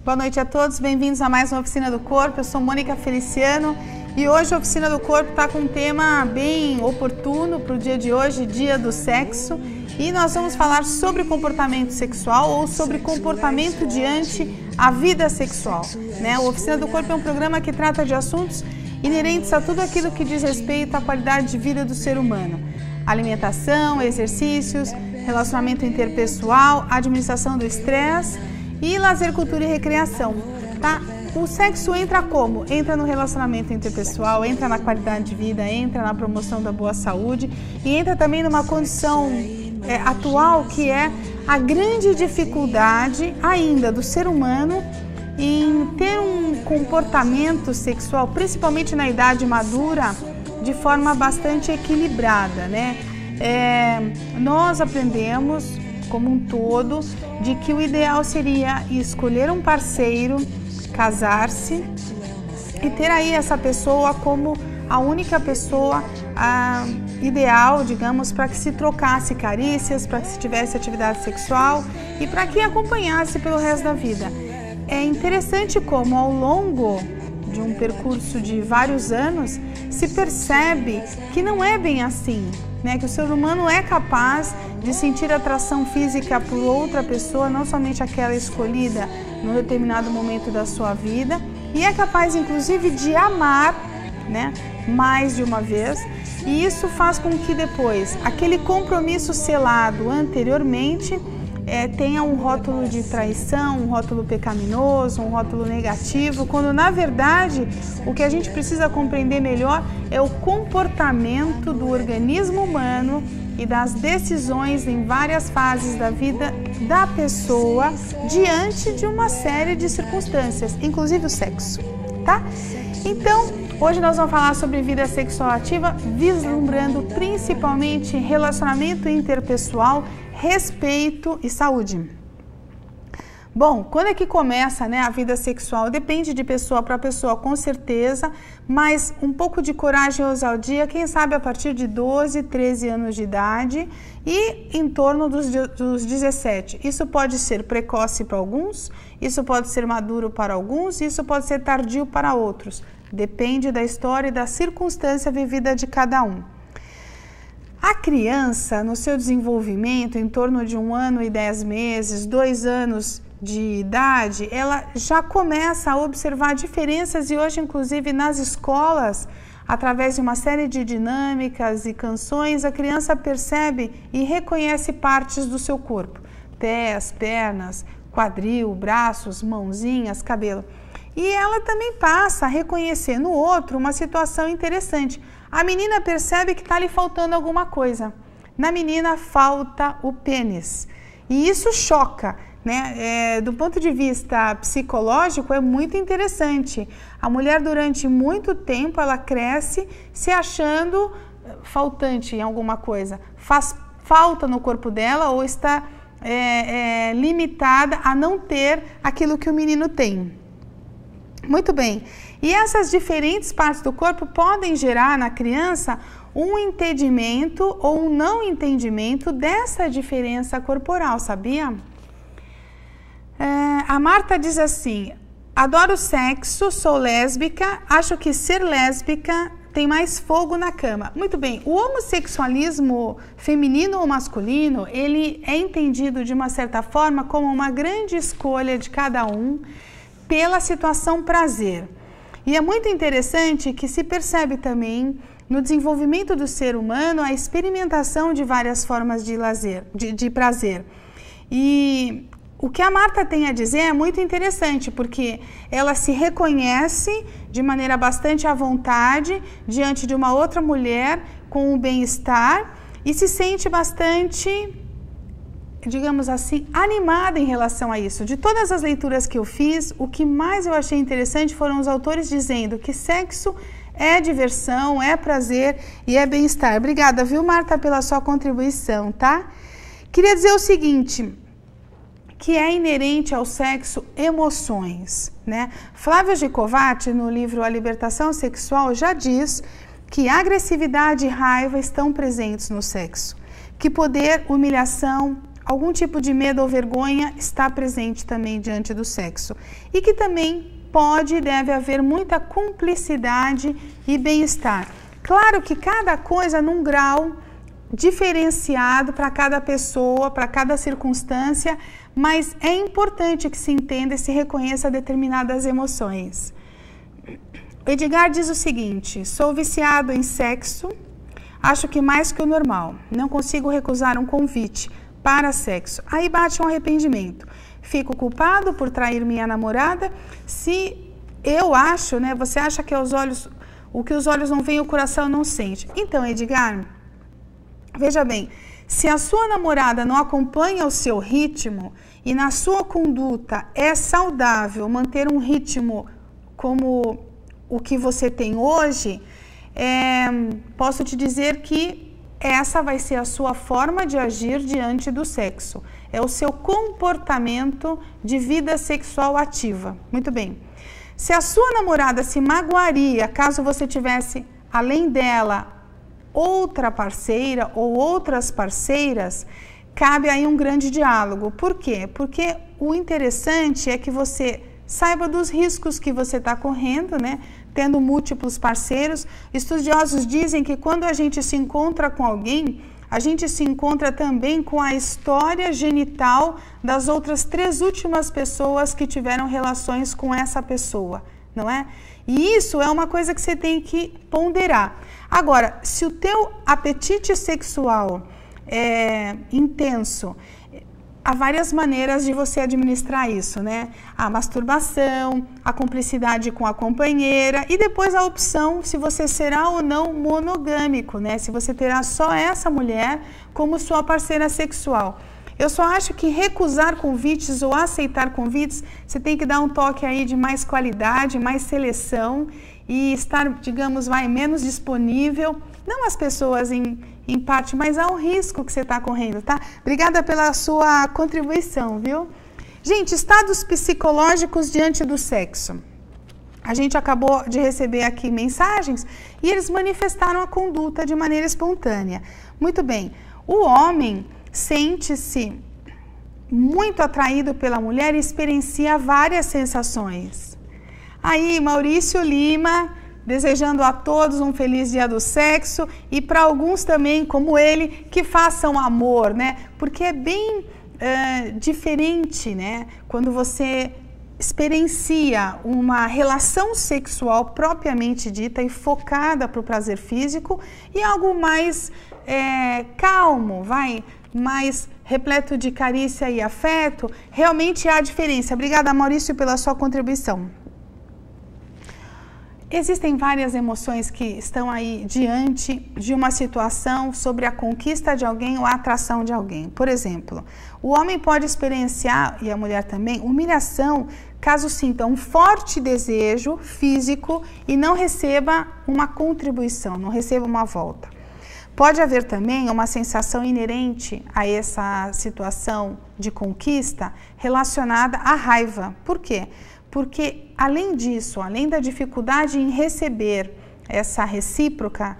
Boa noite a todos, bem-vindos a mais uma Oficina do Corpo. Eu sou Mônica Feliciano e hoje a Oficina do Corpo está com um tema bem oportuno para o dia de hoje, dia do sexo. E nós vamos falar sobre comportamento sexual ou sobre comportamento diante a vida sexual, né? A Oficina do Corpo é um programa que trata de assuntos inerentes a tudo aquilo que diz respeito à qualidade de vida do ser humano. Alimentação, exercícios, relacionamento interpessoal, administração do estresse e lazer, cultura e recreação, tá? O sexo entra como? Entra no relacionamento interpessoal, entra na qualidade de vida, entra na promoção da boa saúde e entra também numa condição atual que é a grande dificuldade ainda do ser humano em ter um comportamento sexual, principalmente na idade madura, de forma bastante equilibrada, né? Nós aprendemos como um todo, de que o ideal seria escolher um parceiro, casar-se e ter aí essa pessoa como a única pessoa ideal, digamos, para que se trocasse carícias, para que se tivesse atividade sexual e para que acompanhasse pelo resto da vida. É interessante como ao longo de um percurso de vários anos se percebe que não é bem assim, né? Que o ser humano é capaz de sentir atração física por outra pessoa, não somente aquela escolhida num determinado momento da sua vida, e é capaz inclusive de amar, né, mais de uma vez, e isso faz com que depois aquele compromisso selado anteriormente tenha um rótulo de traição, um rótulo pecaminoso, um rótulo negativo, quando na verdade o que a gente precisa compreender melhor é o comportamento do organismo humano e das decisões em várias fases da vida da pessoa diante de uma série de circunstâncias, inclusive o sexo, tá? Então, hoje nós vamos falar sobre vida sexual ativa, vislumbrando principalmente relacionamento interpessoal, respeito e saúde. Bom, quando é que começa, né, a vida sexual? Depende de pessoa para pessoa, com certeza, mas um pouco de coragem e ousadia, quem sabe a partir de 12, 13 anos de idade e em torno dos 17. Isso pode ser precoce para alguns, isso pode ser maduro para alguns, isso pode ser tardio para outros. Depende da história e da circunstância vivida de cada um. A criança, no seu desenvolvimento, em torno de 1 ano e 10 meses, 2 anos de idade, ela já começa a observar diferenças e hoje, inclusive, nas escolas, através de uma série de dinâmicas e canções, a criança percebe e reconhece partes do seu corpo. Pés, pernas, quadril, braços, mãozinhas, cabelo. E ela também passa a reconhecer no outro uma situação interessante. A menina percebe que está lhe faltando alguma coisa. Na menina falta o pênis. E isso choca, né? Do ponto de vista psicológico, é muito interessante. A mulher, durante muito tempo, ela cresce se achando faltante em alguma coisa. Faz falta no corpo dela ou está limitada a não ter aquilo que o menino tem. Muito bem, e essas diferentes partes do corpo podem gerar na criança um entendimento ou um não entendimento dessa diferença corporal, sabia? A Marta diz assim: adoro sexo, sou lésbica, acho que ser lésbica tem mais fogo na cama. Muito bem, o homossexualismo feminino ou masculino, ele é entendido de uma certa forma como uma grande escolha de cada um pela situação prazer. E é muito interessante que se percebe também no desenvolvimento do ser humano a experimentação de várias formas de lazer, de prazer. E o que a Marta tem a dizer é muito interessante, porque ela se reconhece de maneira bastante à vontade diante de uma outra mulher com o bem-estar e se sente bastante, digamos assim, animada em relação a isso. De todas as leituras que eu fiz, o que mais eu achei interessante foram os autores dizendo que sexo é diversão, é prazer e é bem-estar. Obrigada, viu, Marta, pela sua contribuição, tá? Queria dizer o seguinte, que é inerente ao sexo emoções, né? Flávio Gicovati, no livro A Libertação Sexual, já diz que agressividade e raiva estão presentes no sexo, que poder, humilhação, algum tipo de medo ou vergonha está presente também diante do sexo e que também pode e deve haver muita cumplicidade e bem-estar. Claro que cada coisa num grau diferenciado para cada pessoa, para cada circunstância, mas é importante que se entenda e se reconheça determinadas emoções. Edgar diz o seguinte: sou viciado em sexo, acho que mais que o normal, não consigo recusar um convite para sexo. Aí bate um arrependimento. Fico culpado por trair minha namorada. Se eu acho, né? Você acha que o que os olhos não veem, o coração não sente. Então, Edgar, veja bem, se a sua namorada não acompanha o seu ritmo e na sua conduta é saudável manter um ritmo como o que você tem hoje, posso te dizer que essa vai ser a sua forma de agir diante do sexo. É o seu comportamento de vida sexual ativa. Muito bem. Se a sua namorada se magoaria caso você tivesse, além dela, outra parceira ou outras parceiras, cabe aí um grande diálogo. Por quê? Porque o interessante é que você saiba dos riscos que você está correndo, né? Tendo múltiplos parceiros. Estudiosos dizem que quando a gente se encontra com alguém, a gente se encontra também com a história genital das outras 3 últimas pessoas que tiveram relações com essa pessoa, não é? E isso é uma coisa que você tem que ponderar. Agora, se o teu apetite sexual é intenso, há várias maneiras de você administrar isso, né? A masturbação, a cumplicidade com a companheira e depois a opção se você será ou não monogâmico, né? Se você terá só essa mulher como sua parceira sexual. Eu só acho que recusar convites ou aceitar convites, você tem que dar um toque aí de mais qualidade, mais seleção e estar, digamos, menos disponível, não as pessoas em parte, mas há um risco que você está correndo, tá? Obrigada pela sua contribuição, viu? Gente, estados psicológicos diante do sexo. A gente acabou de receber aqui mensagens e eles manifestaram a conduta de maneira espontânea. Muito bem, o homem sente-se muito atraído pela mulher e experiencia várias sensações. Aí, Maurício Lima, desejando a todos um feliz dia do sexo e para alguns também, como ele, que façam amor, né? Porque é bem diferente, né? Quando você experiencia uma relação sexual propriamente dita e focada para o prazer físico e algo mais calmo, mais repleto de carícia e afeto, realmente há diferença. Obrigada, Maurício, pela sua contribuição. Existem várias emoções que estão aí diante de uma situação sobre a conquista de alguém ou a atração de alguém. Por exemplo, o homem pode experienciar, e a mulher também, humilhação caso sinta um forte desejo físico e não receba uma contribuição, não receba uma volta. Pode haver também uma sensação inerente a essa situação de conquista relacionada à raiva. Por quê? Porque, além disso, além da dificuldade em receber essa recíproca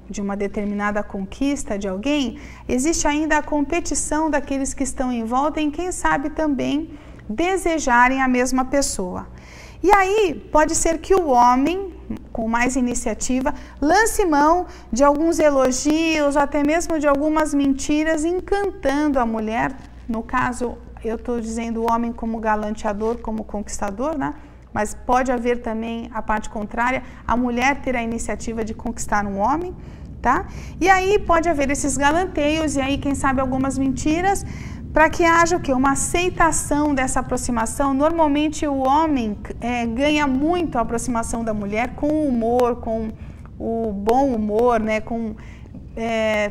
de uma determinada conquista de alguém, existe ainda a competição daqueles que estão em volta em, quem sabe, também desejarem a mesma pessoa. E aí, pode ser que o homem, com mais iniciativa, lance mão de alguns elogios, até mesmo de algumas mentiras, encantando a mulher. No caso, eu estou dizendo o homem como galanteador, como conquistador, né? Mas pode haver também a parte contrária, a mulher ter a iniciativa de conquistar um homem, tá? E aí pode haver esses galanteios e aí, quem sabe, algumas mentiras, para que haja o quê? Uma aceitação dessa aproximação. Normalmente o homem ganha muito a aproximação da mulher com o humor, com o bom humor, né? Com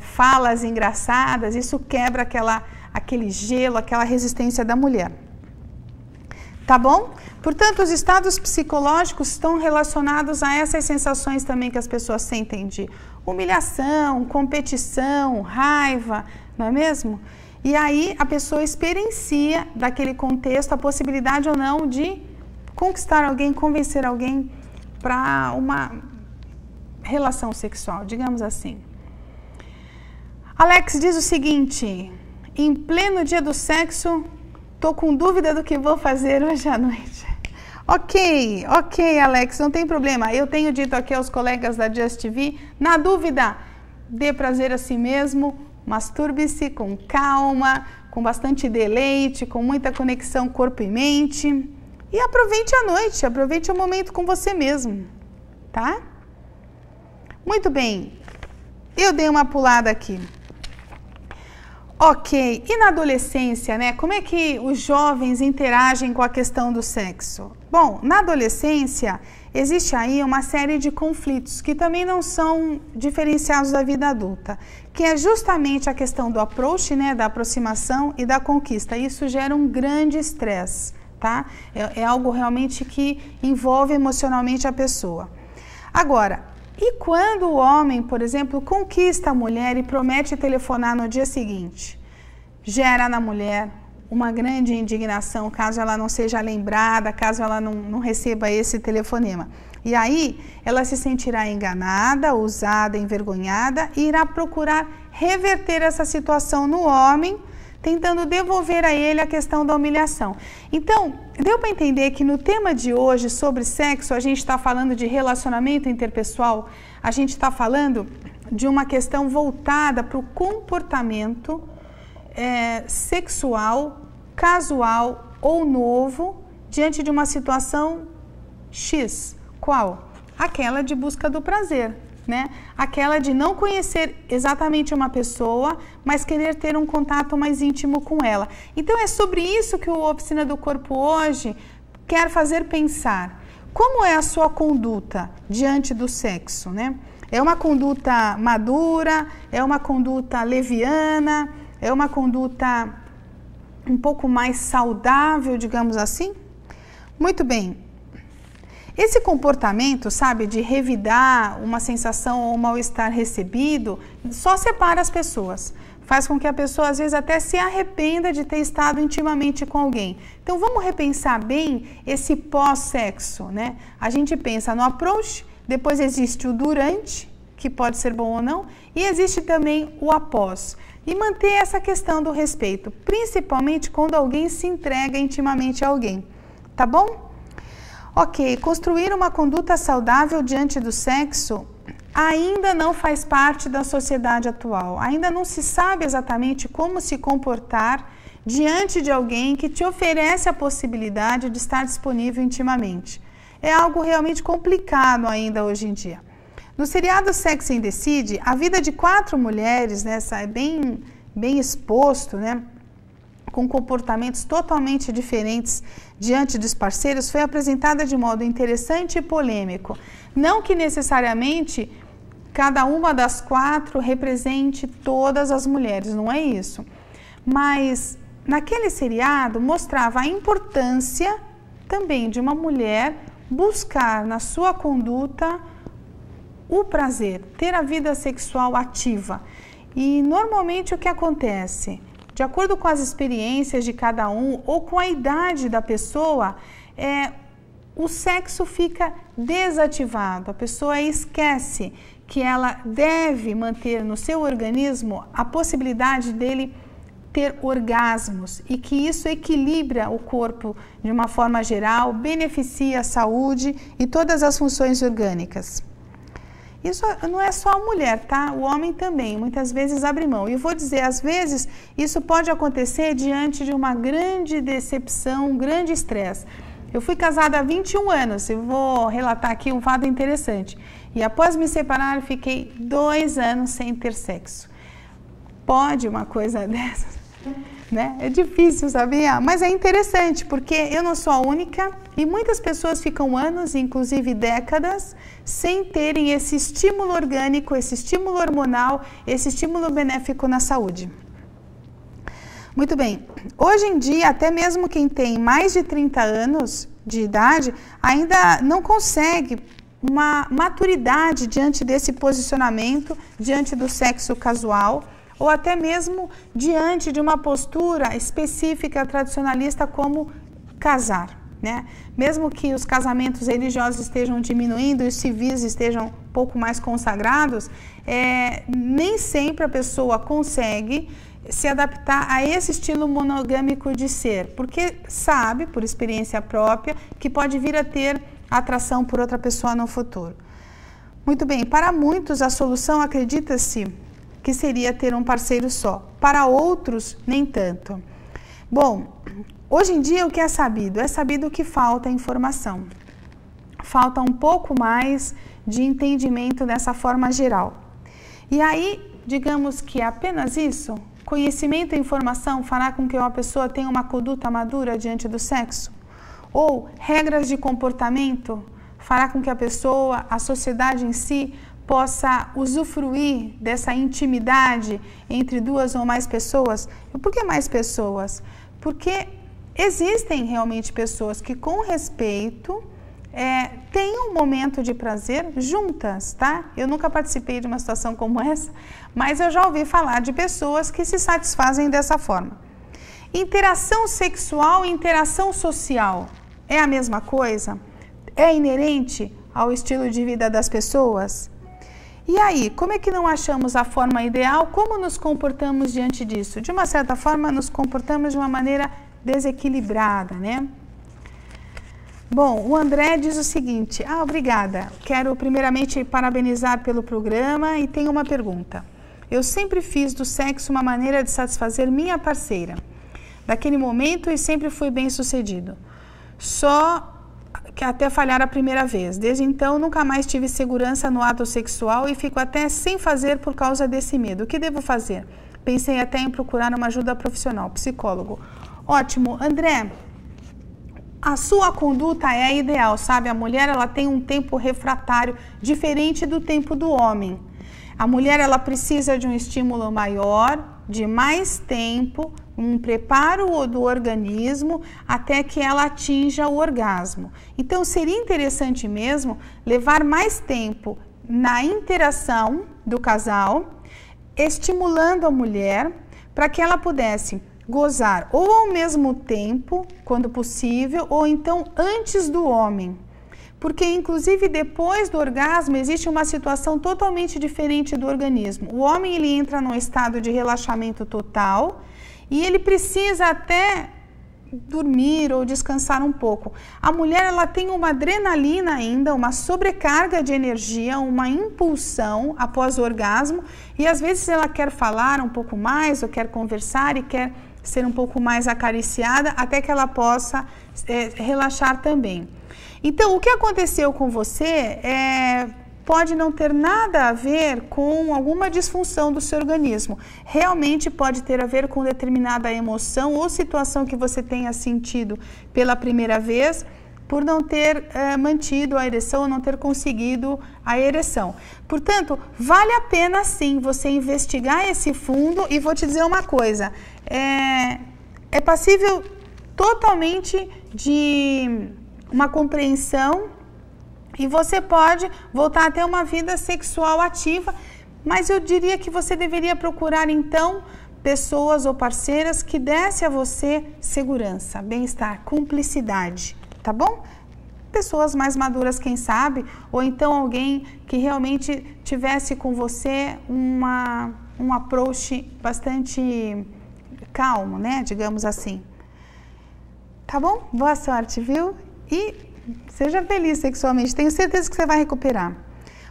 falas engraçadas. Isso quebra aquele gelo, aquela resistência da mulher. Tá bom? Portanto, os estados psicológicos estão relacionados a essas sensações também que as pessoas sentem de humilhação, competição, raiva, não é mesmo? E aí a pessoa experiencia daquele contexto a possibilidade ou não de conquistar alguém, convencer alguém para uma relação sexual, digamos assim. Alex diz o seguinte: em pleno dia do sexo, tô com dúvida do que vou fazer hoje à noite. Ok, Alex, não tem problema. Eu tenho dito aqui aos colegas da Just TV, na dúvida, dê prazer a si mesmo, masturbe-se com calma, com bastante deleite, com muita conexão corpo e mente. E aproveite a noite, aproveite o momento com você mesmo, tá? Muito bem, eu dei uma pulada aqui. Ok, e na adolescência, né? Como é que os jovens interagem com a questão do sexo? Bom, na adolescência existe aí uma série de conflitos que também não são diferenciados da vida adulta, que é justamente a questão do approach, né? Da aproximação e da conquista. Isso gera um grande estresse, tá? É algo realmente que envolve emocionalmente a pessoa. Agora, e quando o homem, por exemplo, conquista a mulher e promete telefonar no dia seguinte? Gera na mulher uma grande indignação, caso ela não seja lembrada, caso ela não receba esse telefonema. E aí, ela se sentirá enganada, usada, envergonhada e irá procurar reverter essa situação no homem, tentando devolver a ele a questão da humilhação. Então, deu para entender que no tema de hoje sobre sexo, a gente está falando de relacionamento interpessoal, a gente está falando de uma questão voltada para o comportamento sexual, casual ou novo, diante de uma situação X. Qual? Aquela de busca do prazer, né? Aquela de não conhecer exatamente uma pessoa, mas querer ter um contato mais íntimo com ela. Então é sobre isso que o Oficina do Corpo hoje quer fazer pensar. Como é a sua conduta diante do sexo, né? É uma conduta madura? É uma conduta leviana? É uma conduta um pouco mais saudável, digamos assim? Muito bem. Esse comportamento, sabe, de revidar uma sensação ou um mal-estar recebido, só separa as pessoas. Faz com que a pessoa, às vezes, até se arrependa de ter estado intimamente com alguém. Então, vamos repensar bem esse pós-sexo, né? A gente pensa no approach, depois existe o durante, que pode ser bom ou não, e existe também o após. E manter essa questão do respeito, principalmente quando alguém se entrega intimamente a alguém. Tá bom? Ok, construir uma conduta saudável diante do sexo ainda não faz parte da sociedade atual. Ainda não se sabe exatamente como se comportar diante de alguém que te oferece a possibilidade de estar disponível intimamente. É algo realmente complicado ainda hoje em dia. No seriado Sex and the City, a vida de 4 mulheres, né, é bem exposto, né, com comportamentos totalmente diferentes diante dos parceiros, foi apresentada de modo interessante e polêmico. Não que necessariamente cada uma das 4 represente todas as mulheres, não é isso. Mas naquele seriado mostrava a importância também de uma mulher buscar na sua conduta o prazer, ter a vida sexual ativa. E normalmente o que acontece? De acordo com as experiências de cada um ou com a idade da pessoa, o sexo fica desativado. A pessoa esquece que ela deve manter no seu organismo a possibilidade dele ter orgasmos e que isso equilibra o corpo de uma forma geral, beneficia a saúde e todas as funções orgânicas. Isso não é só a mulher, tá? O homem também, muitas vezes abre mão. E eu vou dizer, às vezes, isso pode acontecer diante de uma grande decepção, um grande estresse. Eu fui casada há 21 anos, eu vou relatar aqui um fato interessante. E após me separar, fiquei 2 anos sem ter sexo. Pode uma coisa dessas? Né? É difícil, sabia? Mas é interessante, porque eu não sou a única e muitas pessoas ficam anos, inclusive décadas, sem terem esse estímulo orgânico, esse estímulo hormonal, esse estímulo benéfico na saúde. Muito bem. Hoje em dia, até mesmo quem tem mais de 30 anos de idade, ainda não consegue uma maturidade diante desse posicionamento, diante do sexo casual, ou até mesmo diante de uma postura específica tradicionalista como casar, né? Mesmo que os casamentos religiosos estejam diminuindo e os civis estejam um pouco mais consagrados, nem sempre a pessoa consegue se adaptar a esse estilo monogâmico de ser, porque sabe, por experiência própria, que pode vir a ter atração por outra pessoa no futuro. Muito bem, para muitos a solução, acredita-se, que seria ter um parceiro só. Para outros, nem tanto. Bom, hoje em dia o que é sabido? É sabido que falta informação. Falta um pouco mais de entendimento dessa forma geral. E aí, digamos que apenas isso, conhecimento e informação fará com que uma pessoa tenha uma conduta madura diante do sexo? Ou regras de comportamento fará com que a pessoa, a sociedade em si, possa usufruir dessa intimidade entre duas ou mais pessoas? E por que mais pessoas? Porque existem realmente pessoas que, com respeito, têm um momento de prazer juntas, tá? Eu nunca participei de uma situação como essa, mas eu já ouvi falar de pessoas que se satisfazem dessa forma. Interação sexual e interação social é a mesma coisa? É inerente ao estilo de vida das pessoas? E aí, como é que não achamos a forma ideal? Como nos comportamos diante disso? De uma certa forma, nos comportamos de uma maneira desequilibrada, né? Bom, o André diz o seguinte: obrigada. Quero primeiramente parabenizar pelo programa e tenho uma pergunta. Eu sempre fiz do sexo uma maneira de satisfazer minha parceira, daquele momento, e sempre fui bem sucedido. Só que até falhar a primeira vez. Desde então, nunca mais tive segurança no ato sexual e fico até sem fazer por causa desse medo. O que devo fazer? Pensei até em procurar uma ajuda profissional, psicólogo. Ótimo. André, a sua conduta é a ideal, sabe? A mulher, ela tem um tempo refratário diferente do tempo do homem. A mulher, ela precisa de um estímulo maior, de mais tempo, um preparo do organismo até que ela atinja o orgasmo. Então, seria interessante mesmo levar mais tempo na interação do casal, estimulando a mulher para que ela pudesse gozar ou ao mesmo tempo, quando possível, ou então antes do homem. Porque, inclusive, depois do orgasmo, existe uma situação totalmente diferente do organismo. O homem, ele entra num estado de relaxamento total e ele precisa até dormir ou descansar um pouco. A mulher, ela tem uma adrenalina ainda, uma sobrecarga de energia, uma impulsão após o orgasmo, e às vezes ela quer falar um pouco mais, ou quer conversar e quer ser um pouco mais acariciada, até que ela possa relaxar também. Então, o que aconteceu com você pode não ter nada a ver com alguma disfunção do seu organismo. Realmente pode ter a ver com determinada emoção ou situação que você tenha sentido pela primeira vez, por não ter mantido a ereção ou não ter conseguido a ereção. Portanto, vale a pena sim você investigar esse fundo, e vou te dizer uma coisa, é passível totalmente de uma compreensão e você pode voltar a ter uma vida sexual ativa, mas eu diria que você deveria procurar então pessoas ou parceiras que dessem a você segurança, bem-estar, cumplicidade, tá bom? Pessoas mais maduras, quem sabe, ou então alguém que realmente tivesse com você um approach bastante calmo, né? Digamos assim. Tá bom? Boa sorte, viu? E seja feliz sexualmente, tenho certeza que você vai recuperar.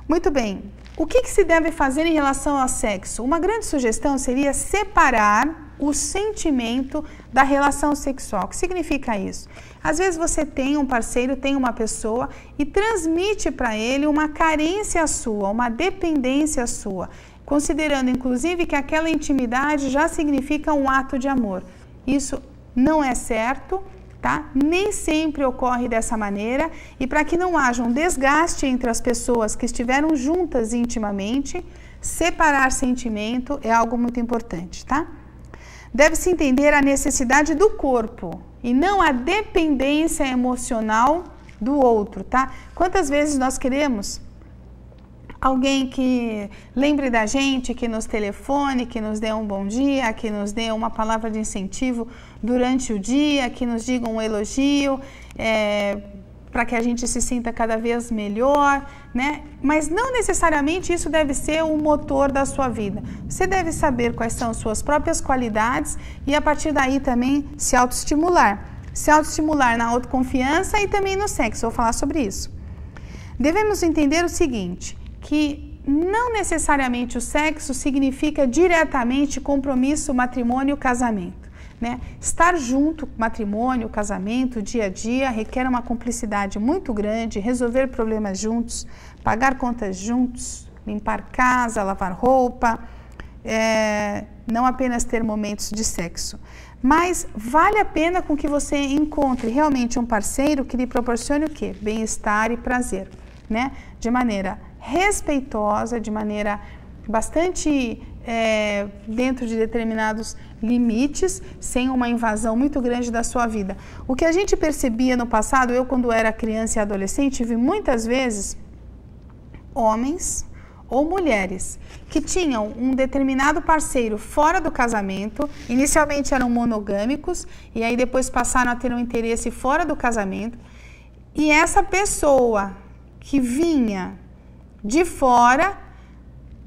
Muito bem, o que se deve fazer em relação ao sexo? Uma grande sugestão seria separar o sentimento da relação sexual. O que significa isso? Às vezes você tem um parceiro, tem uma pessoa e transmite para ele uma carência sua, uma dependência sua, considerando inclusive que aquela intimidade já significa um ato de amor. Isso não é certo, tá? Nem sempre ocorre dessa maneira, e para que não haja um desgaste entre as pessoas que estiveram juntas intimamente, separar sentimento é algo muito importante, tá? Deve-se entender a necessidade do corpo e não a dependência emocional do outro, tá? Quantas vezes nós queremos alguém que lembre da gente, que nos telefone, que nos dê um bom dia, que nos dê uma palavra de incentivo durante o dia, que nos diga um elogio, para que a gente se sinta cada vez melhor, né? Mas não necessariamente isso deve ser o motor da sua vida. Você deve saber quais são as suas próprias qualidades e a partir daí também se autoestimular. Se autoestimular na autoconfiança e também no sexo, vou falar sobre isso. Devemos entender o seguinte, que não necessariamente o sexo significa diretamente compromisso, matrimônio, casamento. Né? Estar junto, matrimônio, casamento, dia a dia, requer uma cumplicidade muito grande, resolver problemas juntos, pagar contas juntos, limpar casa, lavar roupa, não apenas ter momentos de sexo. Mas vale a pena com que você encontre realmente um parceiro que lhe proporcione o quê? Bem-estar e prazer, né? De maneira respeitosa, de maneira bastante dentro de determinados limites, sem uma invasão muito grande da sua vida. O que a gente percebia no passado, eu quando era criança e adolescente, vi muitas vezes homens ou mulheres que tinham um determinado parceiro fora do casamento, inicialmente eram monogâmicos e aí depois passaram a ter um interesse fora do casamento, e essa pessoa que vinha de fora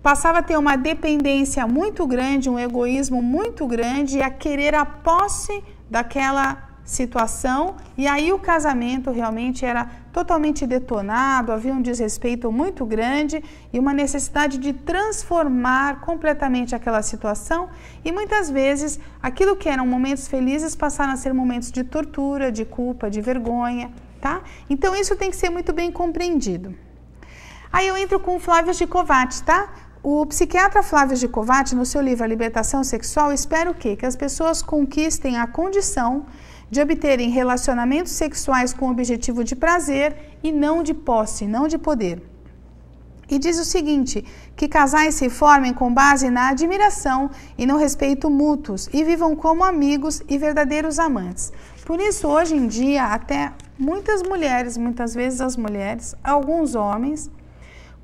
passava a ter uma dependência muito grande, um egoísmo muito grande e a querer a posse daquela situação, e aí o casamento realmente era totalmente detonado, havia um desrespeito muito grande e uma necessidade de transformar completamente aquela situação, e muitas vezes aquilo que eram momentos felizes passaram a ser momentos de tortura, de culpa, de vergonha, tá? Então isso tem que ser muito bem compreendido. Aí eu entro com o Flávio Gicovati, tá? O psiquiatra Flávio Gicovati, no seu livro A Libertação Sexual, espera o quê? Que as pessoas conquistem a condição de obterem relacionamentos sexuais com o objetivo de prazer e não de posse, não de poder. E diz o seguinte, que casais se formem com base na admiração e no respeito mútuos e vivam como amigos e verdadeiros amantes. Por isso, hoje em dia, até muitas mulheres, muitas vezes as mulheres, alguns homens,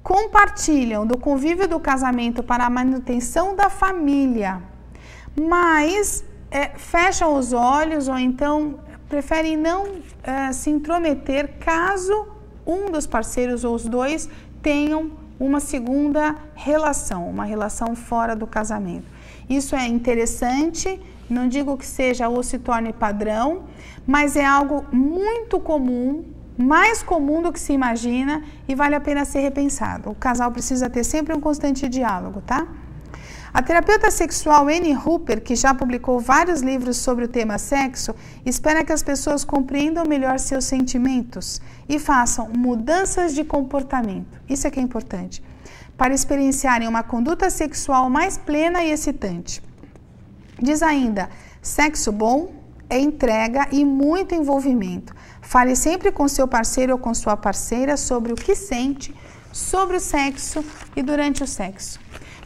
compartilham do convívio do casamento para a manutenção da família, mas fecham os olhos ou então preferem não se intrometer caso um dos parceiros ou os dois tenham uma segunda relação, uma relação fora do casamento. Isso é interessante, não digo que seja ou se torne padrão, mas é algo muito comum, mais comum do que se imagina e vale a pena ser repensado. O casal precisa ter sempre um constante diálogo, tá? A terapeuta sexual Annie Hooper, que já publicou vários livros sobre o tema sexo, espera que as pessoas compreendam melhor seus sentimentos e façam mudanças de comportamento. Isso é que é importante, para experienciarem uma conduta sexual mais plena e excitante. Diz ainda, sexo bom é entrega e muito envolvimento. Fale sempre com seu parceiro ou com sua parceira sobre o que sente, sobre o sexo e durante o sexo.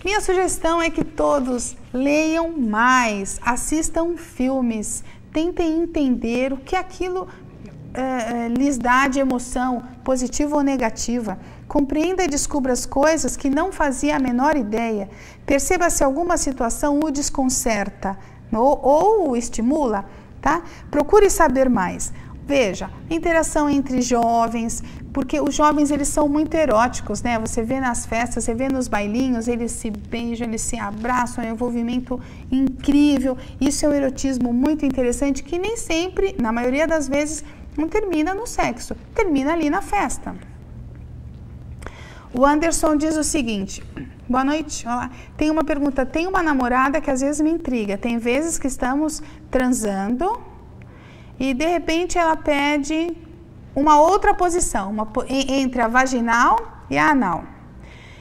Minha sugestão é que todos leiam mais, assistam filmes, tentem entender o que aquilo lhes dá de emoção, positiva ou negativa. Compreenda e descubra as coisas que não fazia a menor ideia. Perceba se alguma situação o desconcerta ou o estimula, tá? Procure saber mais. Veja, interação entre jovens, porque os jovens eles são muito eróticos, né? Você vê nas festas, você vê nos bailinhos, eles se beijam, eles se abraçam, é um envolvimento incrível. Isso é um erotismo muito interessante que nem sempre, na maioria das vezes, não termina no sexo, termina ali na festa. O Anderson diz o seguinte, boa noite, olá. Tem uma pergunta, tem uma namorada que às vezes me intriga, tem vezes que estamos transando e de repente ela pede uma outra posição, entre a vaginal e a anal.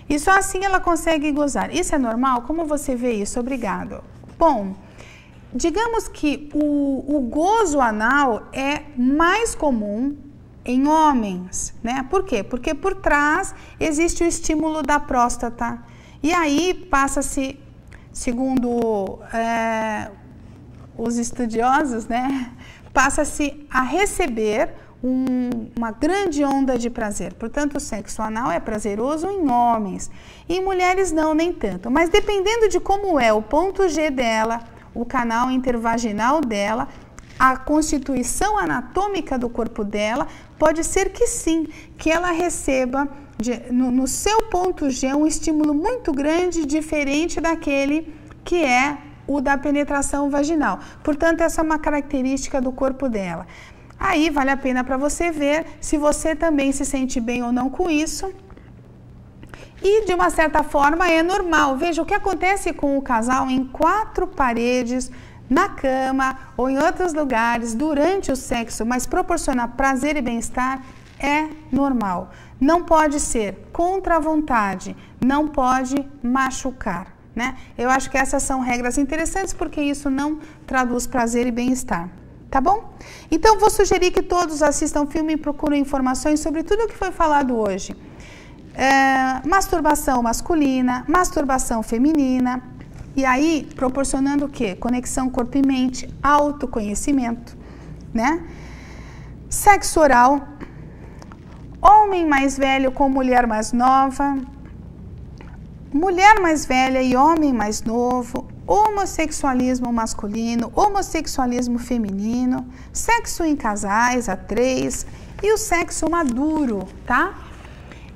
E só assim ela consegue gozar. Isso é normal? Como você vê isso? Obrigado. Bom, digamos que o gozo anal é mais comum em homens, né? Por quê? Porque por trás existe o estímulo da próstata. E aí passa-se, segundo os estudiosos, né, passa-se a receber uma grande onda de prazer. Portanto, o sexo anal é prazeroso em homens, em mulheres não, nem tanto. Mas dependendo de como é o ponto G dela, o canal intervaginal dela, a constituição anatômica do corpo dela, pode ser que sim, que ela receba no seu ponto G um estímulo muito grande, diferente daquele que é o da penetração vaginal. Portanto, essa é uma característica do corpo dela. Aí vale a pena para você ver se você também se sente bem ou não com isso. E de uma certa forma é normal. Veja o que acontece com o casal em 4 paredes, na cama ou em outros lugares durante o sexo, mas proporciona prazer e bem-estar, é normal. Não pode ser contra a vontade, não pode machucar, né? Eu acho que essas são regras interessantes porque isso não traduz prazer e bem-estar. Tá bom? Então, vou sugerir que todos assistam o filme e procurem informações sobre tudo o que foi falado hoje. Masturbação masculina, masturbação feminina, e aí proporcionando o quê? Conexão corpo e mente, autoconhecimento, né? Sexo oral, homem mais velho com mulher mais nova, mulher mais velha e homem mais novo, homossexualismo masculino, homossexualismo feminino, sexo em casais a 3 e o sexo maduro, tá?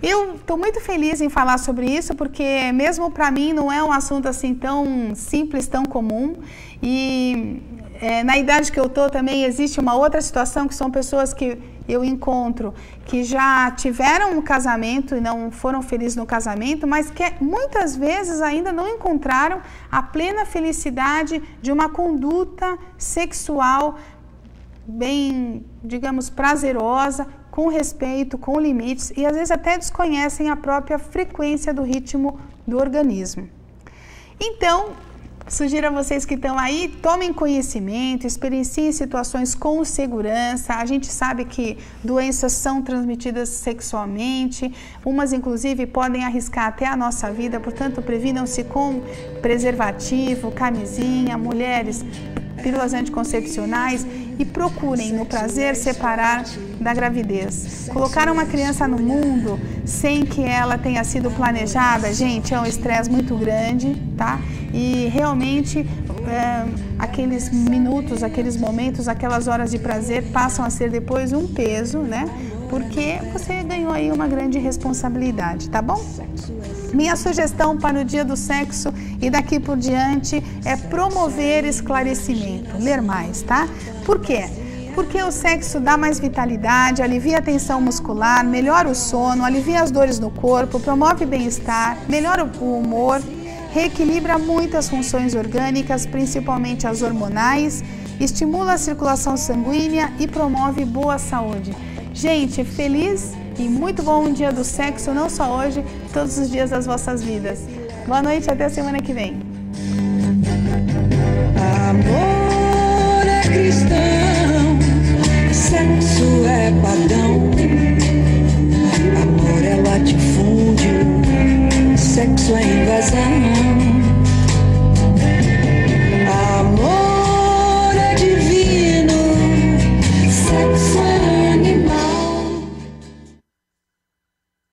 Eu estou muito feliz em falar sobre isso porque mesmo para mim não é um assunto assim tão simples, tão comum e na idade que eu estou também existe uma outra situação que são pessoas que eu encontro que já tiveram um casamento e não foram felizes no casamento, mas que muitas vezes ainda não encontraram a plena felicidade de uma conduta sexual bem, digamos, prazerosa, com respeito, com limites e às vezes até desconhecem a própria frequência do ritmo do organismo. Então, sugiro a vocês que estão aí, tomem conhecimento, experienciem situações com segurança. A gente sabe que doenças são transmitidas sexualmente, umas inclusive podem arriscar até a nossa vida, portanto previnam-se com preservativo, camisinha, mulheres, pílulas anticoncepcionais e procurem no prazer separar da gravidez. Colocar uma criança no mundo sem que ela tenha sido planejada, gente, é um estresse muito grande, tá? E realmente aqueles minutos, aqueles momentos, aquelas horas de prazer passam a ser depois um peso, né? Porque você ganhou aí uma grande responsabilidade, tá bom? Minha sugestão para o dia do sexo e daqui por diante é promover esclarecimento, ler mais, tá? Por quê? Porque o sexo dá mais vitalidade, alivia a tensão muscular, melhora o sono, alivia as dores no corpo, promove bem-estar, melhora o humor, reequilibra muitas funções orgânicas, principalmente as hormonais, estimula a circulação sanguínea e promove boa saúde. Gente, feliz e muito bom dia do sexo, não só hoje, todos os dias das vossas vidas. Boa noite, até a semana que vem. Amor é cristão, sexo é pagão. Amor é latifúndio, sexo é